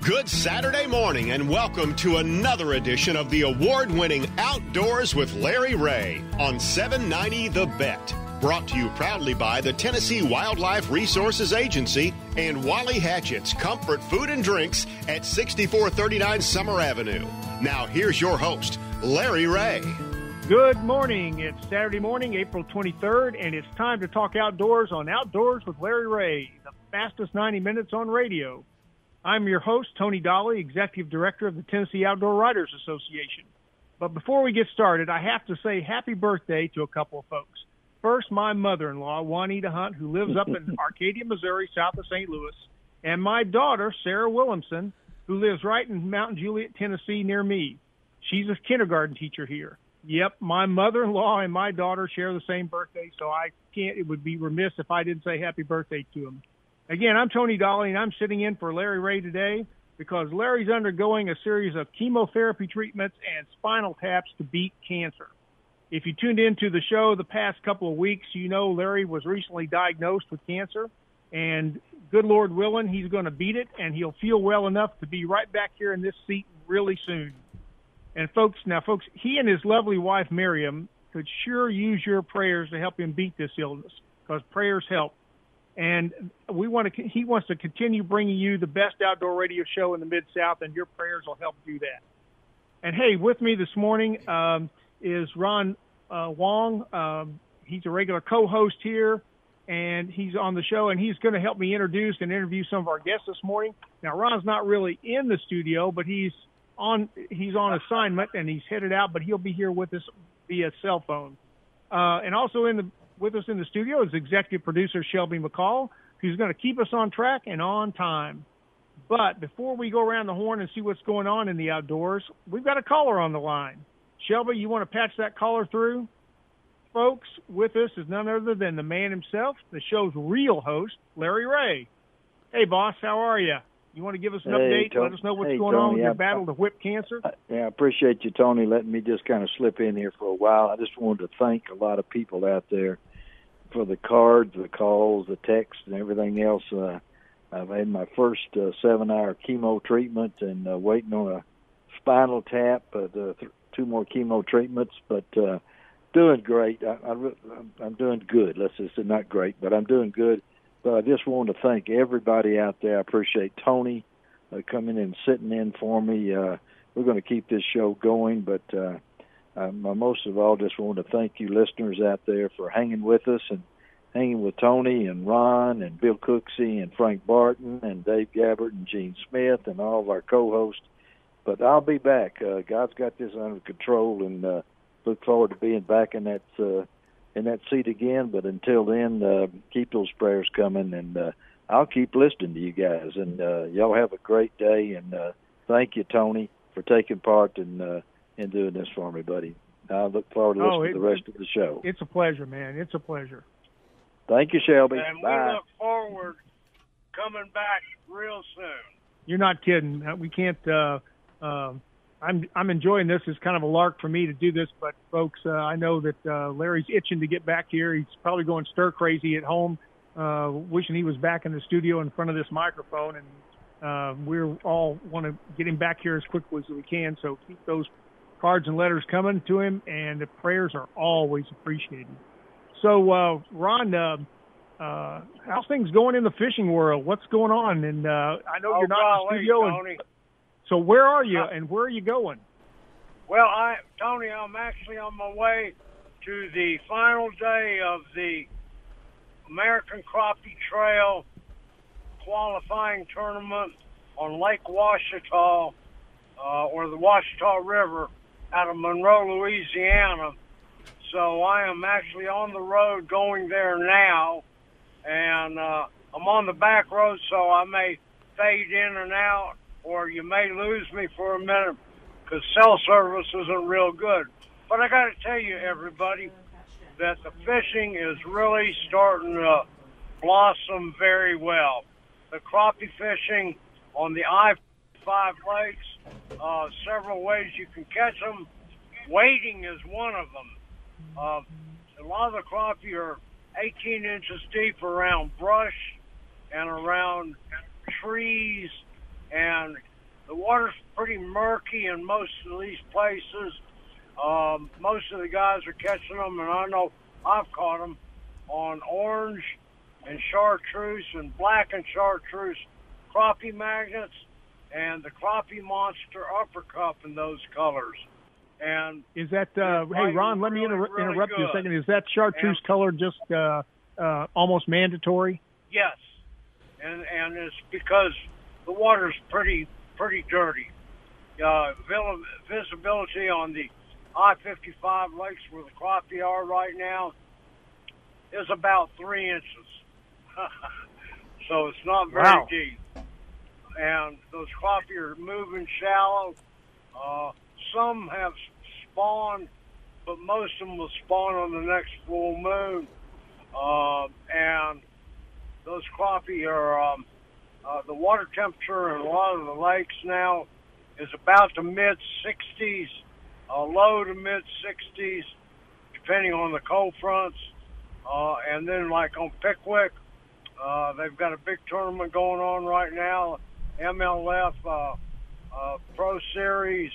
Good Saturday morning and welcome to another edition of the award-winning Outdoors with Larry Ray on 790 The Bet. Brought to you proudly by the Tennessee Wildlife Resources Agency and Wally Hatchett's Comfort Food and Drinks at 6439 Summer Avenue. Now here's your host, Larry Ray. Good morning. It's Saturday morning, April 23rd, and it's time to talk outdoors on Outdoors with Larry Ray, the fastest 90 minutes on radio. I'm your host, Tony Dolly, Executive Director of the Tennessee Outdoor Writers Association. But before we get started, I have to say happy birthday to a couple of folks. First, my mother-in-law, Juanita Hunt, who lives up in Arcadia, Missouri, south of St. Louis, and my daughter, Sarah Williamson, who lives right in Mount Juliet, Tennessee, near me. She's a kindergarten teacher here. Yep, my mother-in-law and my daughter share the same birthday, so it would be remiss if I didn't say happy birthday to them. Again, I'm Tony Dolly, and I'm sitting in for Larry Ray today because Larry's undergoing a series of chemotherapy treatments and spinal taps to beat cancer. If you tuned into the show the past couple of weeks, you know Larry was recently diagnosed with cancer, and good Lord willing, he's going to beat it, and he'll feel well enough to be right back here in this seat really soon. And folks, he and his lovely wife, Miriam, could sure use your prayers to help him beat this illness because prayers help. And he wants to continue bringing you the best outdoor radio show in the Mid-South, and your prayers will help do that. And, hey, with me this morning is Ron Wong. He's a regular co-host here, and he's on the show, and he's going to help me introduce and interview some of our guests this morning. Now, Ron's not really in the studio, but he's on assignment, and he's headed out, but he'll be here with us via cell phone. And also with us in the studio is executive producer Shelby McCall, who's going to keep us on track and on time. But before we go around the horn and see what's going on in the outdoors, we've got a caller on the line. Shelby, you want to patch that caller through? Folks, with us is none other than the man himself, the show's real host, Larry Ray. Hey, boss, how are you? You want to give us an update? Let us know what's going on with your battle to whip cancer? I appreciate you, Tony, letting me just kind of slip in here for a while. I just wanted to thank a lot of people out there for the cards, the calls, the texts, and everything else. I've had my first 7-hour chemo treatment and waiting on a spinal tap, 2 more chemo treatments, but doing great. I'm doing good. Let's just say not great, but I'm doing good. But I just want to thank everybody out there. I appreciate Tony coming and sitting in for me. We're going to keep this show going, but I most of all just want to thank you listeners out there for hanging with us and hanging with Tony and Ron and Bill Cooksey and Frank Barton and Dave Gabbert and Gene Smith and all of our co-hosts. But I'll be back. God's got this under control, and look forward to being back in that seat again. But until then, keep those prayers coming, and I'll keep listening to you guys. And y'all have a great day, and thank you, Tony, for taking part in doing this for me, buddy. I look forward to listening to the rest of the show. It's a pleasure, man. It's a pleasure. Thank you, Shelby. And Bye. we look forward coming back real soon. You're not kidding. We can't. I'm enjoying this. It's kind of a lark for me to do this, but folks, I know that Larry's itching to get back here. He's probably going stir crazy at home, wishing he was back in the studio in front of this microphone. And we all want to get him back here as quickly as we can. So keep those cards and letters coming to him, and the prayers are always appreciated. So, Ron, how's things going in the fishing world? What's going on? And I know you're not in the studio. Tony. So where are you, and where are you going? Well, Tony, I'm actually on my way to the final day of the American Crappie Trail qualifying tournament on Lake Washita, or the Washita River, out of Monroe, Louisiana. So I am actually on the road going there now, and I'm on the back road, so I may fade in and out, or you may lose me for a minute because cell service isn't real good. But I got to tell you, everybody, that the fishing is really starting to blossom very well. The crappie fishing on the I-5 lakes, several ways you can catch them. Wading is one of them. A lot of the crappie are 18 inches deep around brush and around trees, and the water's pretty murky in most of these places. Most of the guys are catching them, and I know I've caught them on orange and chartreuse and black and chartreuse crappie magnets and the crappie monster upper cup in those colors. And is that hey Ron, let me interrupt you a second. Is that chartreuse color just almost mandatory? Yes, and it's because the water's pretty dirty. Visibility on the I-55 lakes where the crappie are right now is about 3 inches. So it's not very deep. And those crappie are moving shallow. Some have spawned, but most of them will spawn on the next full moon. And those crappie are, the water temperature in a lot of the lakes now is about the mid-60s, low to mid-60s, depending on the cold fronts. And then like on Pickwick, they've got a big tournament going on right now, MLF Pro Series,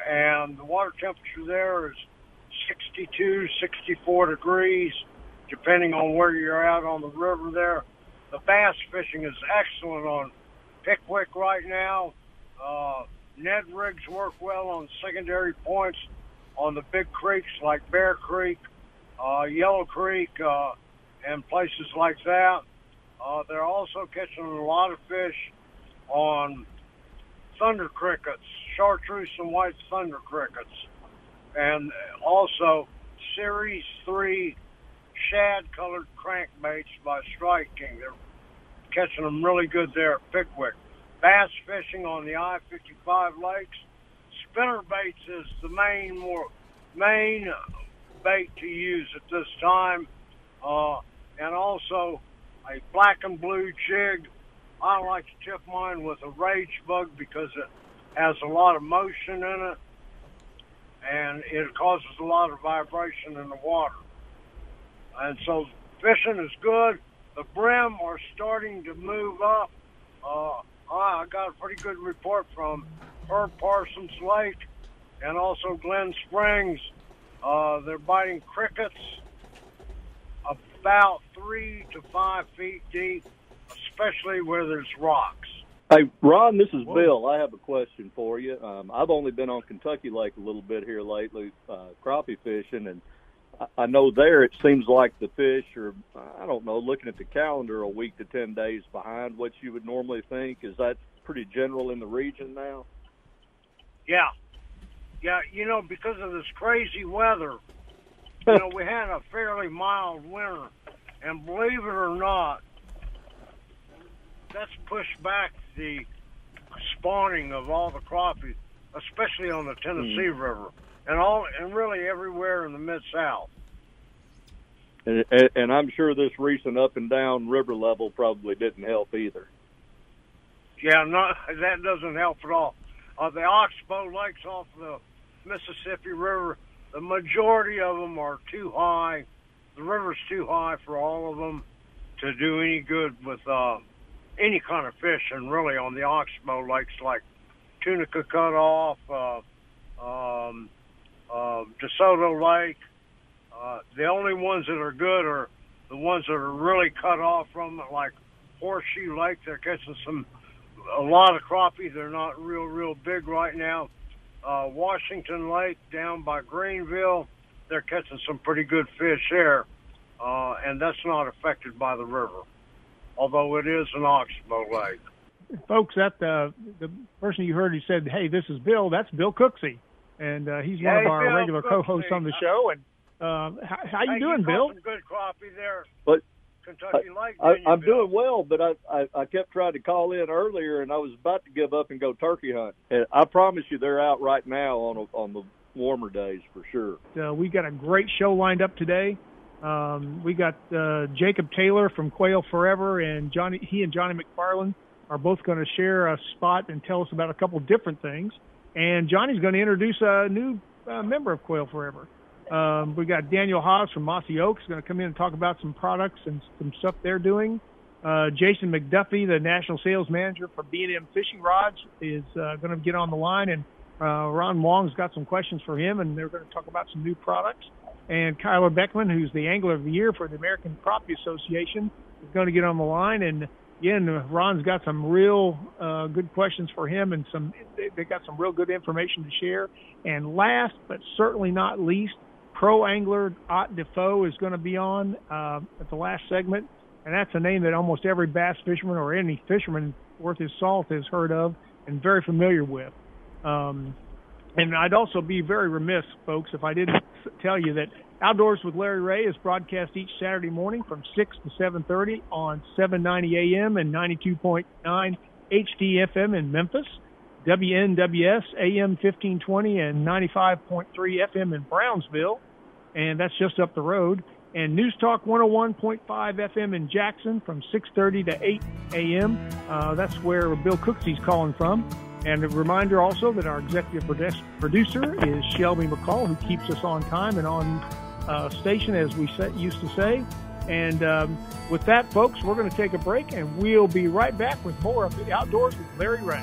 and the water temperature there is 62, 64 degrees, depending on where you're at on the river there. The bass fishing is excellent on Pickwick right now. Ned rigs work well on secondary points on the big creeks like Bear Creek, Yellow Creek, and places like that. They're also catching a lot of fish on thunder crickets, chartreuse and white thunder crickets, and also Series 3 shad-colored crankbaits by Strike King. They're catching them really good there at Pickwick. Bass fishing on the I-55 lakes. Spinnerbaits is the main bait to use at this time, and also a black and blue jig. I like to tip mine with a rage bug because it has a lot of motion in it, and it causes a lot of vibration in the water. And so fishing is good. The brim are starting to move up. I got a pretty good report from Herb Parsons Lake and also Glen Springs. They're biting crickets about 3 to 5 feet deep, especially where there's rocks. Hey, Ron, this is Bill. I have a question for you. I've only been on Kentucky Lake a little bit here lately, crappie fishing, and I know there it seems like the fish are, I don't know, looking at the calendar, a week to 10 days behind what you would normally think. Is that pretty general in the region now? Yeah. Yeah, because of this crazy weather, we had a fairly mild winter, and believe it or not, that's pushed back the spawning of all the crappie, especially on the Tennessee River, and really everywhere in the Mid-South. And I'm sure this recent up and down river level probably didn't help either. Yeah, that doesn't help at all. The Oxbow Lakes off the Mississippi River, the majority of them are too high. The river's too high for all of them to do any good with any kind of fishing, really, on the Oxbow Lakes, like Tunica Cutoff, DeSoto Lake. The only ones that are good are the ones that are really cut off from it, like Horseshoe Lake. They're catching a lot of crappie. They're not real big right now. Washington Lake down by Greenville, they're catching some pretty good fish there, and that's not affected by the river, although it is an Oxbow Lake. Folks, that the person you heard who said, "Hey, this is Bill," that's Bill Cooksey, and he's one of our regular co-hosts on the show. And how you doing, Bill? Some good crappie there. But Kentucky Lake. I'm doing well, but I kept trying to call in earlier, and I was about to give up and go turkey hunt. And I promise you, they're out right now on the warmer days for sure. We got a great show lined up today. We got Jacob Taylor from Quail Forever, and he and Johnny McFarland are both going to share a spot and tell us about a couple different things. And Johnny's going to introduce a new member of Quail Forever. We got Daniel Haas from Mossy Oaks going to come in and talk about some products and some stuff they're doing. Jason McDuffie, the national sales manager for B&M Fishing Rods, is going to get on the line, and Ron Wong's got some questions for him, and they're going to talk about some new products. And Kyler Beckman, who's the Angler of the Year for the American Crappie Association, is going to get on the line. And again, Ron's got some real good questions for him, and they got some real good information to share. And last but certainly not least, pro angler Ott Defoe is going to be on at the last segment. And that's a name that almost every bass fisherman or any fisherman worth his salt has heard of and very familiar with. And I'd also be very remiss, folks, if I didn't tell you that Outdoors with Larry Ray is broadcast each Saturday morning from 6 to 7:30 on 790 AM and 92.9 HD FM in Memphis, WNWS AM 1520 and 95.3 FM in Brownsville, and that's just up the road, and News Talk 101.5 FM in Jackson from 6:30 to 8 AM. That's where Bill Cooksey's calling from. And a reminder also that our executive producer is Shelby McCall, who keeps us on time and on station, as we used to say. And with that, folks, we're going to take a break, and we'll be right back with more of the Outdoors with Larry Ray.